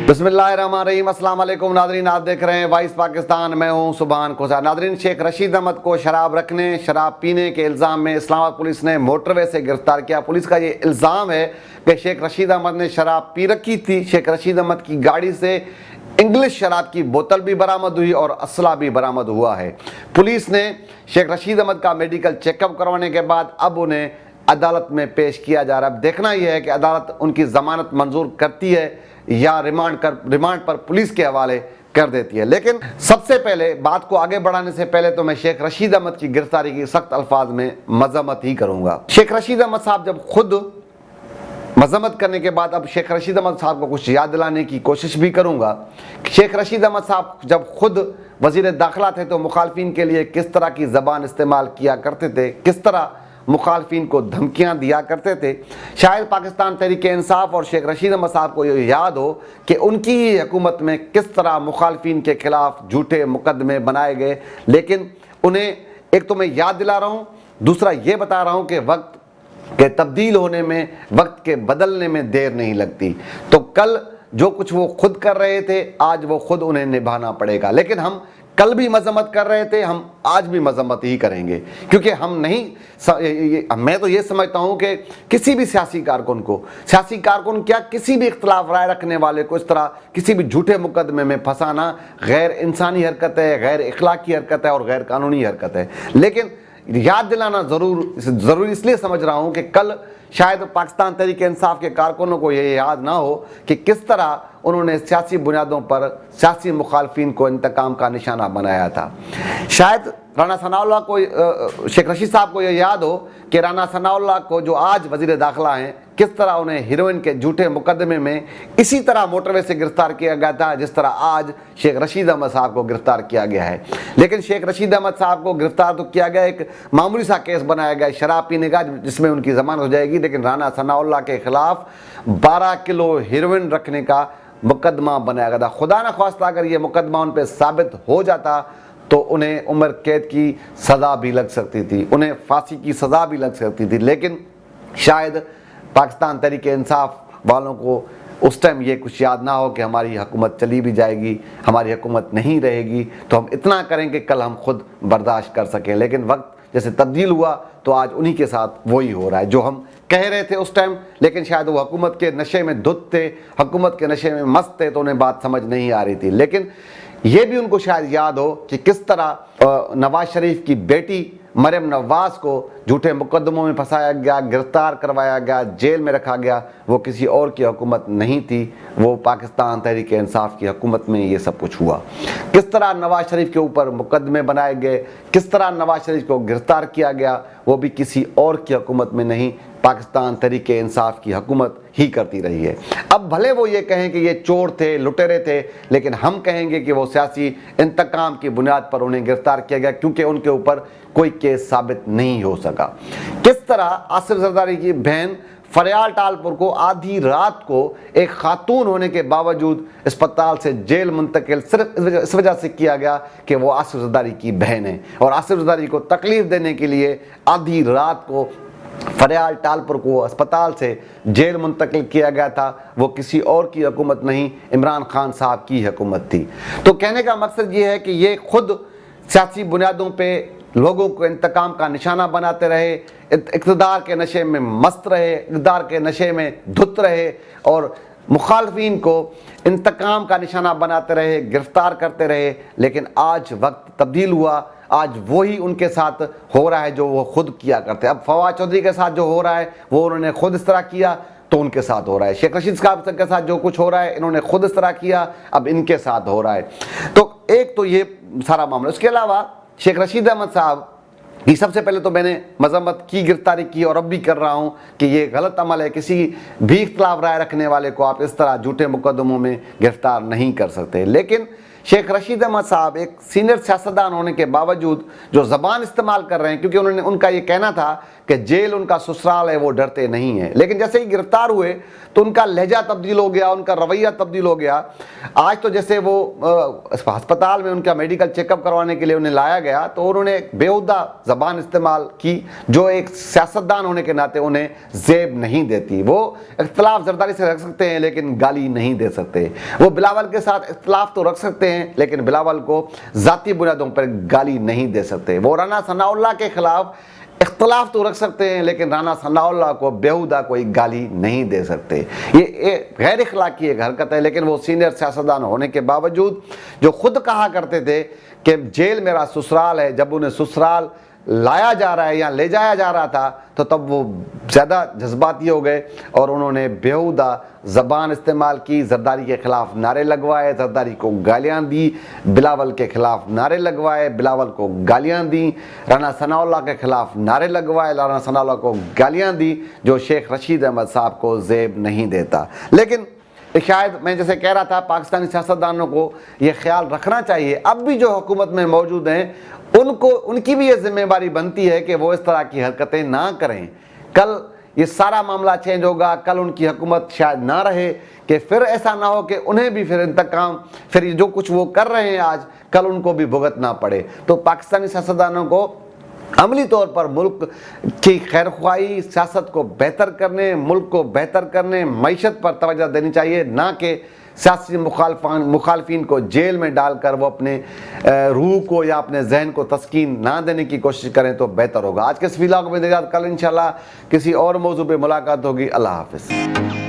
बिस्मिल्लाहिर्रहमानिर्रहीम। अस्सलाम वालेकुम नादरीन, आप देख रहे हैं वॉइस पाकिस्तान। मैं हूं सुभान खोसा। नादरीन, शेख रशीद अहमद को शराब रखने, शराब पीने के इल्ज़ाम में इस्लामाबाद पुलिस ने मोटरवे से गिरफ्तार किया। पुलिस का ये इल्ज़ाम है कि शेख रशीद अहमद ने शराब पी रखी थी। शेख रशीद अहमद की गाड़ी से इंग्लिश शराब की बोतल भी बरामद हुई और असला भी बरामद हुआ है। पुलिस ने शेख रशीद अहमद का मेडिकल चेकअप करवाने के बाद अब उन्हें अदालत में पेश किया जा रहा है। अब देखना यह है कि अदालत उनकी ज़मानत मंजूर करती है या रिमांड पर पुलिस के हवाले कर देती है। लेकिन सबसे पहले बात को आगे बढ़ाने से पहले तो मैं शेख रशीद अहमद की गिरफ्तारी की सख्त अल्फाज में मजम्मत ही करूंगा। शेख रशीद अहमद साहब जब खुद मजम्मत करने के बाद अब शेख रशीद अहमद साहब को कुछ याद दिलाने की कोशिश भी करूंगा। शेख रशीद अहमद साहब जब खुद वजीर दाखिला थे तो मुखालफिन के लिए किस तरह की ज़बान इस्तेमाल किया करते थे, किस तरह मुखालफिन को धमकियां दिया करते थे। शायद पाकिस्तान तहरीक इंसाफ और शेख रशीद अहमद साहब को ये याद हो कि उनकी ही हुकूमत में किस तरह मुखालफिन के खिलाफ झूठे मुकदमे बनाए गए। लेकिन उन्हें एक तो मैं याद दिला रहा हूँ, दूसरा ये बता रहा हूँ कि वक्त के तब्दील होने में, वक्त के बदलने में देर नहीं लगती। तो कल जो कुछ वो खुद कर रहे थे आज वो खुद उन्हें निभाना पड़ेगा। लेकिन हम कल भी मजम्मत कर रहे थे, हम आज भी मजम्मत ही करेंगे, क्योंकि हम नहीं मैं तो ये समझता हूँ कि किसी भी सियासी कारकुन क्या किसी भी इख्तलाफ राय रखने वाले को इस तरह किसी भी झूठे मुकदमे में फंसाना गैर इंसानी हरकत है, गैर इखलाकी हरकत है और गैर कानूनी हरकत है। लेकिन याद दिलाना ज़रूरी इसलिए समझ रहा हूँ कि कल शायद पाकिस्तान तहरीक इंसाफ के कारकुनों को ये याद ना हो कि किस तरह उन्होंने सियासी बुनियादों पर सियासी मुखालफिन को इंतकाम का निशाना बनाया था। शायद राना सनाउल्लाह को, शेख रशीद साहब को ये याद हो कि राना सनाउल्लाह को जो आज वजीर दाखिला हैं, किस तरह उन्हें हीरोइन के झूठे मुकदमे में इसी तरह मोटरवे से गिरफ्तार किया गया था जिस तरह आज शेख रशीद अहमद साहब को गिरफ्तार किया गया है। लेकिन शेख रशीद अहमद साहब को गिरफ्तार तो किया गया, एक मामूली सा केस बनाया गया शराब पीने का जिसमें उनकी जमानत हो जाएगी। लेकिन राना सनाउल्लाह के खिलाफ 12 किलो हीरोइन रखने का मुकदमा बनाया गया था। खुदा न ख्वास्ता अगर ये मुकदमा उन पर साबित हो जाता तो उन्हें उम्र कैद की सज़ा भी लग सकती थी, उन्हें फांसी की सज़ा भी लग सकती थी। लेकिन शायद पाकिस्तान तहरीक इंसाफ वालों को उस टाइम ये कुछ याद ना हो कि हमारी हुकूमत चली भी जाएगी, हमारी हुकूमत नहीं रहेगी, तो हम इतना करें कि कल हम खुद बर्दाश्त कर सकें। लेकिन वक्त जैसे तब्दील हुआ तो आज उन्हीं के साथ वही हो रहा है जो हम कह रहे थे उस टाइम। लेकिन शायद वो हुकूमत के नशे में धुत थे, हुकूमत के नशे में मस्त थे, तो उन्हें बात समझ नहीं आ रही थी। लेकिन ये भी उनको शायद याद हो कि किस तरह नवाज शरीफ की बेटी मरियम नवाज को झूठे मुकदमों में फंसाया गया, गिरफ्तार करवाया गया, जेल में रखा गया। वो किसी और की हुकूमत नहीं थी, वो पाकिस्तान तहरीक इंसाफ की हुकूमत में ये सब कुछ हुआ। किस तरह नवाज शरीफ के ऊपर मुकदमे बनाए गए, किस तरह नवाज शरीफ को गिरफ्तार किया गया, वो भी किसी और की हुकूमत में नहीं, पाकिस्तान तहरीक इंसाफ की हुकूमत ही करती रही है। अब भले वो ये कहें कि ये चोर थे, लुटेरे थे, लेकिन हम कहेंगे कि वो सियासी इंतकाम की बुनियाद पर उन्हें गिरफ्तार किया गया क्योंकि उनके ऊपर कोई केस साबित नहीं हो सका। किस तरह आसिफ जरदारी की बहन फरियाल टालपुर को आधी रात को एक खातून होने के बावजूद अस्पताल से जेल मुंतकिल सिर्फ इस वजह से किया गया कि वो आसिफ जरदारी की बहन है, और आसिफ जरदारी को तकलीफ देने के लिए आधी रात को फरियाल टालपुर को अस्पताल से जेल मुंतकिल किया गया था। वो किसी और की हुकूमत नहीं, इमरान खान साहब की हुकूमत थी। तो कहने का मकसद ये है कि ये खुद सियासी बुनियादों पे लोगों को इंतकाम का निशाना बनाते रहे, इक़्तिदार के नशे में मस्त रहे, इक़्तिदार के नशे में धुत रहे और मुखालफिन को इंतकाम का निशाना बनाते रहे, गिरफ्तार करते रहे। लेकिन आज वक्त तब्दील हुआ, आज वही उनके साथ हो रहा है जो वो खुद किया करते। अब फवाद चौधरी के साथ जो हो रहा है वो उन्होंने खुद इस तरह किया तो उनके साथ हो रहा है। शेख रशीद साहब के साथ जो कुछ हो रहा है इन्होंने खुद इस तरह किया, अब इनके साथ हो रहा है। तो एक तो ये सारा मामला। उसके अलावा शेख रशीद अहमद साहब की सबसे पहले तो मैंने मजम्मत की, गिरफ्तारी की और अब भी कर रहा हूँ कि ये गलत अमल है। किसी भी इख्तलाफ राय रखने वाले को आप इस तरह झूठे मुकदमों में गिरफ्तार नहीं कर सकते। लेकिन शेख रशीद अहमद साहब एक सीनियर सियासतदान होने के बावजूद जो ज़बान इस्तेमाल कर रहे हैं, क्योंकि उनका ये कहना था कि जेल उनका ससुराल है, वो डरते नहीं हैं। लेकिन जैसे ही गिरफ्तार हुए تو ان کا لہجہ تبدیل ہو گیا, ان کا رویہ تبدیل ہو گیا. آج تو جیسے وہ ہسپتال میں ان کا میڈیکل چیک اپ کروانے کے لیے انہیں لایا گیا تو انہوں نے بےہودہ زبان استعمال کی جو ایک سیاستدان ہونے کے ناطے انہیں زیب نہیں دیتی. وہ اختلاف زرداری سے رکھ سکتے ہیں لیکن گالی نہیں دے سکتے. وہ بلاول کے ساتھ اختلاف تو رکھ سکتے ہیں لیکن بلاول کو ذاتی بنیادوں پر گالی نہیں دے سکتے. وہ رانا ثناء اللہ کے خلاف اختلاف تو رکھ سکتے ہیں لیکن رانا ثناء اللہ کو بیہودہ کوئی گالی نہیں دے سکتے. یہ غیر اخلاقی ایک حرکت ہے. لیکن وہ سینئر سیاستدان ہونے کے باوجود جو خود کہا کرتے تھے کہ جیل میرا سسرال ہے, جب انہیں سسرال لایا جا رہا ہے یا لے جایا جا رہا تھا تو تب وہ زیادہ جذباتی ہو گئے اور انہوں نے بیہودہ زبان استعمال کی, زرداری کے خلاف نعرے لگوائے, زرداری کو گالیاں دی, بلاول کے خلاف نعرے لگوائے, بلاول کو گالیاں دیں, رانا ثناء اللہ کے خلاف نعرے لگوائے, رانا ثناء اللہ کو گالیاں دی, جو شیخ رشید احمد صاحب کو زیب نہیں دیتا. لیکن شاید میں جیسے کہہ رہا تھا پاکستانی سیاستدانوں کو یہ خیال رکھنا چاہیے, اب بھی جو حکومت میں موجود ہیں ان کی بھی یہ ذمہ داری بنتی ہے کہ وہ اس طرح کی حرکتیں نہ کریں. کل یہ سارا معاملہ چینج ہوگا, کل ان کی حکومت شاید نہ رہے کہ پھر ایسا نہ ہو کہ انہیں بھی پھر انتقام, پھر جو کچھ وہ کر رہے ہیں آج کل ان کو بھی بھگتنا پڑے. تو پاکستانی سیاستدانوں کو عملی طور پر ملک کی خیرخواہی, سیاست کو بہتر کرنے, ملک کو بہتر کرنے, معیشت پر توجہ دینی چاہیے, نہ کہ سیاسی مخالفین کو جیل میں ڈال کر وہ اپنے روح کو یا اپنے ذہن کو تسکین نہ دینے کی کوشش کریں تو بہتر ہوگا. آج کے اس ویلاگ میں کل انشاءاللہ کسی اور موضوع پہ ملاقات ہوگی. اللہ حافظ.